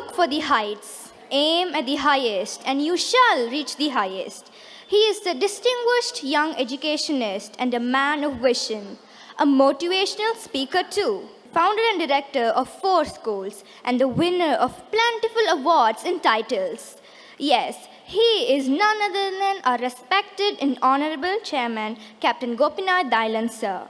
Look for the heights, aim at the highest, and you shall reach the highest. He is the distinguished young educationist and a man of vision, a motivational speaker too, founder and director of 4 schools, and the winner of plentiful awards and titles. Yes, he is none other than our respected and honorable chairman, Captain Gopinath Dailan, sir.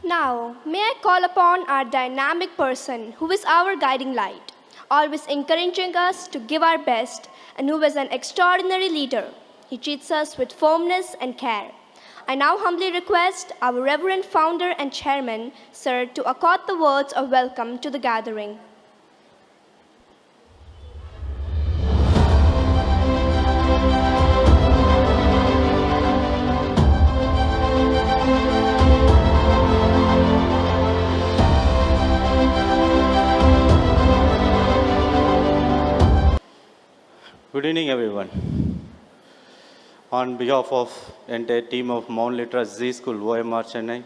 Now, may I call upon our dynamic person who is our guiding light, always encouraging us to give our best, and who is an extraordinary leader. He treats us with firmness and care. I now humbly request our reverend founder and chairman, sir, to accord the words of welcome to the gathering. Good evening, everyone. On behalf of the entire team of Mount Litera Zee School, OMR Chennai,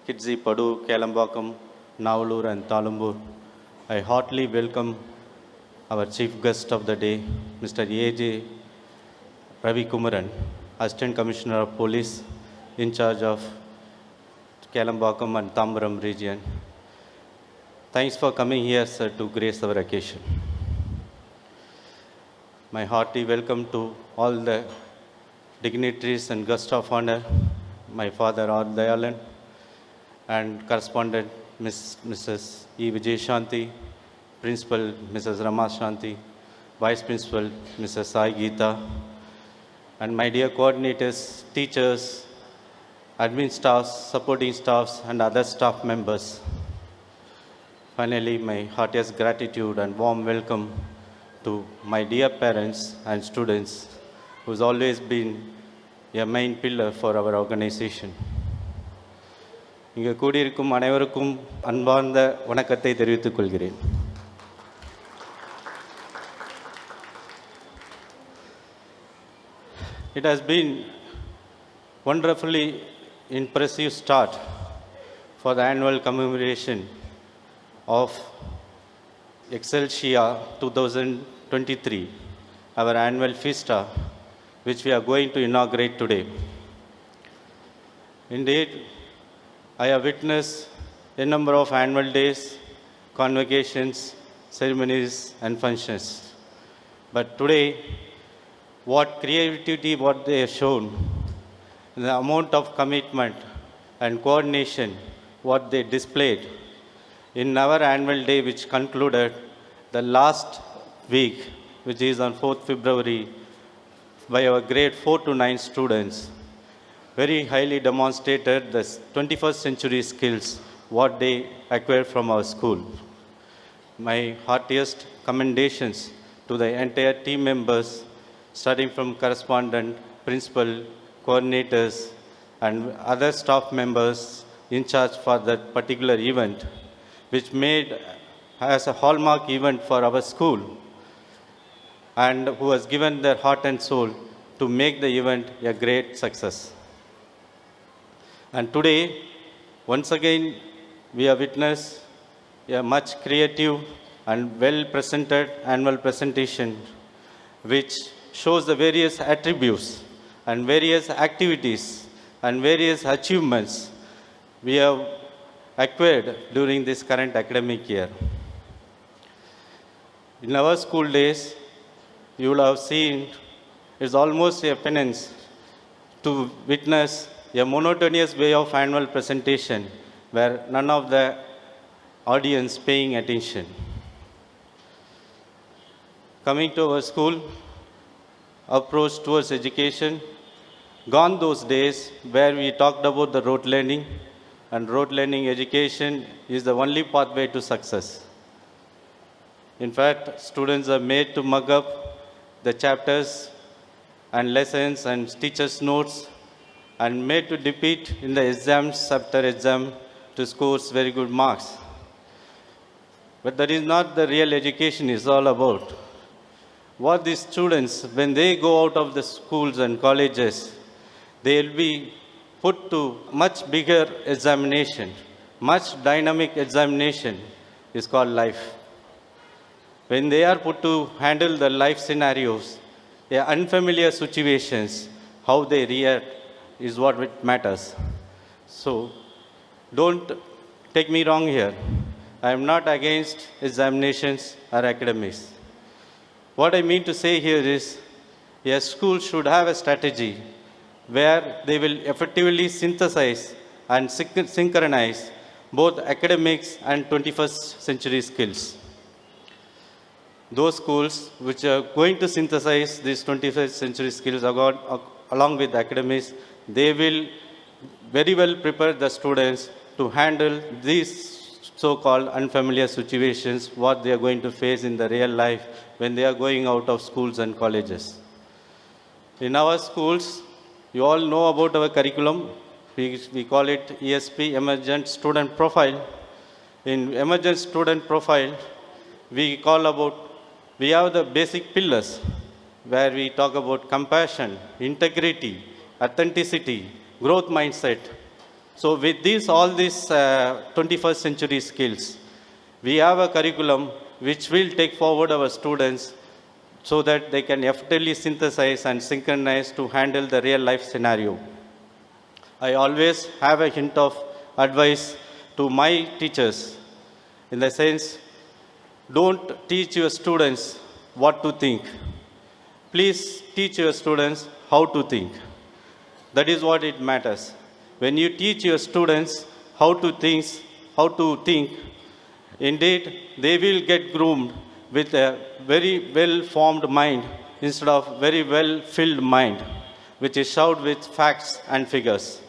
Kidzee, Padu, Kelambakam, Navallur and Talumbur, I heartily welcome our chief guest of the day, Mr. A.J. Ravi Kumaran, Assistant Commissioner of Police, in charge of Kelambakam and Tambaram region. Thanks for coming here, sir, to grace our occasion. My hearty welcome to all the dignitaries and guests of honor, my father R. Dayalan, and correspondent Mrs. E. Vijay Shanti, Principal Mrs. Rama Shanti, Vice Principal Mrs. Sai Geeta, and my dear coordinators, teachers, admin staffs, supporting staffs, and other staff members. Finally, my heartiest gratitude and warm welcome to my dear parents and students, who's always been a main pillar for our organization. இங்கே கூடியிருக்கும் அனைவருக்கும் அன்பார்ந்த வணக்கத்தை தெரிவித்துக் கொள்கிறேன். It has been wonderfully impressive start for the annual commemoration of Excelsia 2023, our annual fiesta, which we are going to inaugurate today. Indeed, I have witnessed a number of annual days, convocations, ceremonies, and functions. But today, what creativity, what they have shown, the amount of commitment and coordination, what they displayed, in our annual day, which concluded the last week, which is on 4th February, by our grade 4 to 9 students, very highly demonstrated the 21st century skills, what they acquired from our school. My heartiest commendations to the entire team members, starting from correspondent, principal, coordinators, and other staff members in charge for that particular event, which made as a hallmark event for our school, and who has given their heart and soul to make the event a great success. And today, once again, we have witnessed a much creative and well-presented annual presentation, which shows the various attributes and various activities and various achievements we have acquired during this current academic year. In our school days, you will have seen it's almost a penance to witness a monotonous way of annual presentation where none of the audience paying attention. Coming to our school, approach towards education, gone those days where we talked about the rote learning, and rote learning education is the only pathway to success. In fact, students are made to mug up the chapters and lessons and teachers' notes and made to repeat in the exams after exam to score very good marks. But that is not the real education is all about. What these students, when they go out of the schools and colleges, they will be put to much bigger examination, much dynamic examination, is called life. When they are put to handle the life scenarios, the unfamiliar situations, how they react is what matters. So, don't take me wrong here. I am not against examinations or academics. What I mean to say here is, a school should have a strategy where they will effectively synthesize and synchronize both academics and 21st century skills. Those schools which are going to synthesize these 21st century skills along with academics, they will very well prepare the students to handle these so-called unfamiliar situations, what they are going to face in the real life when they are going out of schools and colleges. In our schools, you all know about our curriculum. We call it ESP, Emergent Student Profile. In Emergent Student Profile, we have the basic pillars where we talk about compassion, integrity, authenticity, growth mindset. So with all these 21st century skills, we have a curriculum which will take forward our students so that they can effectively synthesize and synchronize to handle the real life scenario. I always have a hint of advice to my teachers in the sense, don't teach your students what to think. Please teach your students how to think. That is what it matters. When you teach your students how to think, indeed, they will get groomed with a very well-formed mind instead of very well-filled mind, which is showered with facts and figures.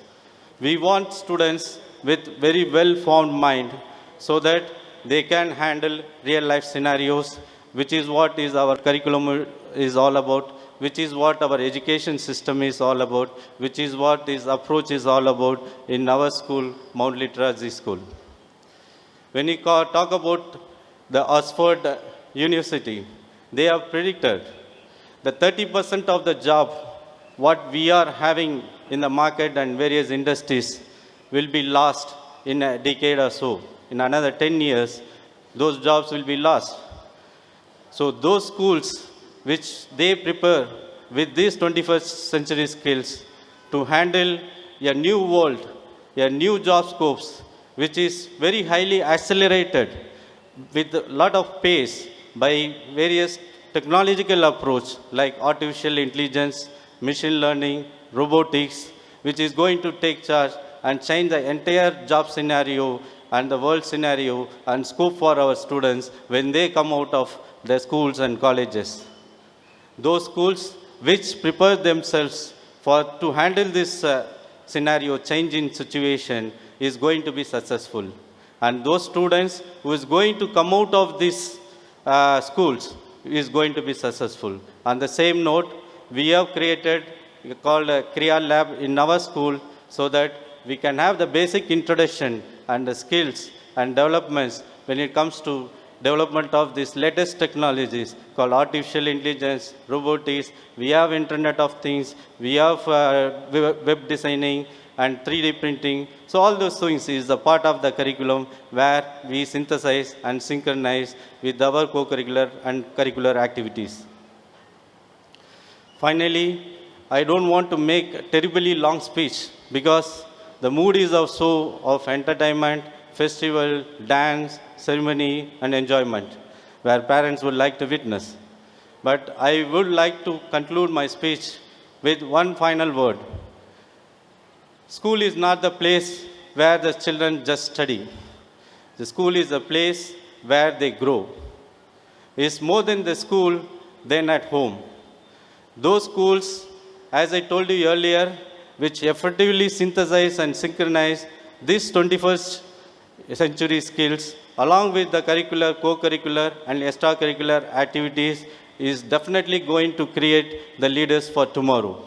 We want students with very well-formed mind so that they can handle real-life scenarios, which is what is our curriculum is all about, which is what our education system is all about, which is what this approach is all about in our school, Mount Litera Zee School. When you talk about the Oxford University, they have predicted that 30% of the job what we are having in the market and various industries will be lost in a decade or so. In another 10 years, those jobs will be lost. So those schools which they prepare with these 21st century skills to handle a new world, a new job scopes, which is very highly accelerated with a lot of pace by various technological approach like artificial intelligence, machine learning, robotics, which is going to take charge and change the entire job scenario and the world scenario and scope for our students when they come out of the schools and colleges. Those schools which prepare themselves to handle this scenario changing situation is going to be successful. And those students who is going to come out of these schools is going to be successful. On the same note, we have created called a Kriya Lab in our school so that we can have the basic introduction and the skills and developments when it comes to development of these latest technologies called artificial intelligence, robotics, we have Internet of Things, we have web designing and 3D printing. So all those things is a part of the curriculum where we synthesize and synchronize with our co-curricular and curricular activities. Finally, I don't want to make a terribly long speech because the mood is also of entertainment, festival, dance, ceremony, and enjoyment, where parents would like to witness. But I would like to conclude my speech with one final word. School is not the place where the children just study. The school is a place where they grow. It's more than the school than at home. Those schools, as I told you earlier, which effectively synthesize and synchronize these 21st century skills along with the curricular, co-curricular and extracurricular activities is definitely going to create the leaders for tomorrow.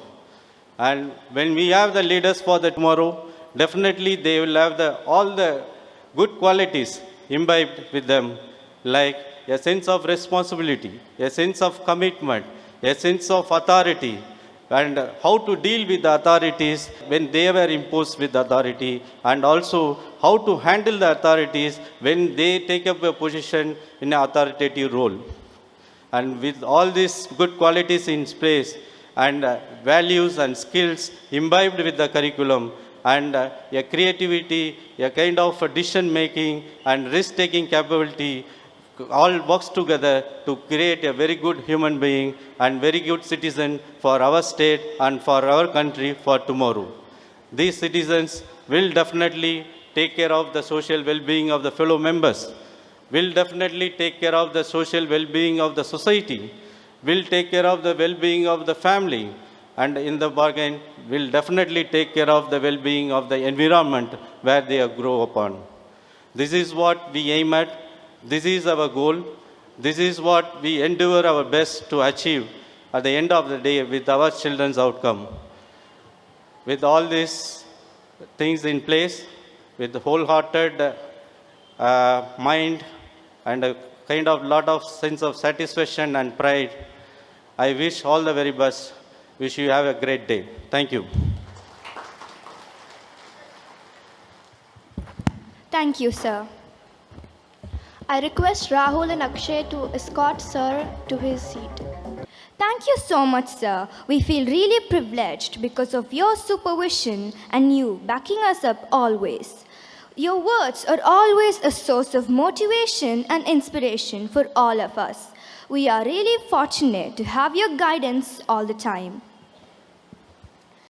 And when we have the leaders for the tomorrow, definitely they will have all the good qualities imbibed with them, like a sense of responsibility, a sense of commitment, a sense of authority, and how to deal with the authorities when they were imposed with authority, and also how to handle the authorities when they take up a position in an authoritative role. And with all these good qualities in place and values and skills imbibed with the curriculum, and a creativity, a kind of decision making and risk taking capability, all works together to create a very good human being and very good citizen for our state and for our country for tomorrow. These citizens will definitely take care of the social well-being of the fellow members, will definitely take care of the social well-being of the society, will take care of the well-being of the family, and in the bargain will definitely take care of the well-being of the environment where they grow upon. This is what we aim at. This is our goal. This is what we endeavor our best to achieve at the end of the day with our children's outcome. With all these things in place, with the wholehearted mind and a kind of lot of sense of satisfaction and pride, I wish all the very best. Wish you have a great day. Thank you. Thank you, sir. I request Rahul and Akshay to escort Sir to his seat. Thank you so much, sir. We feel really privileged because of your supervision and you backing us up always. Your words are always a source of motivation and inspiration for all of us. We are really fortunate to have your guidance all the time.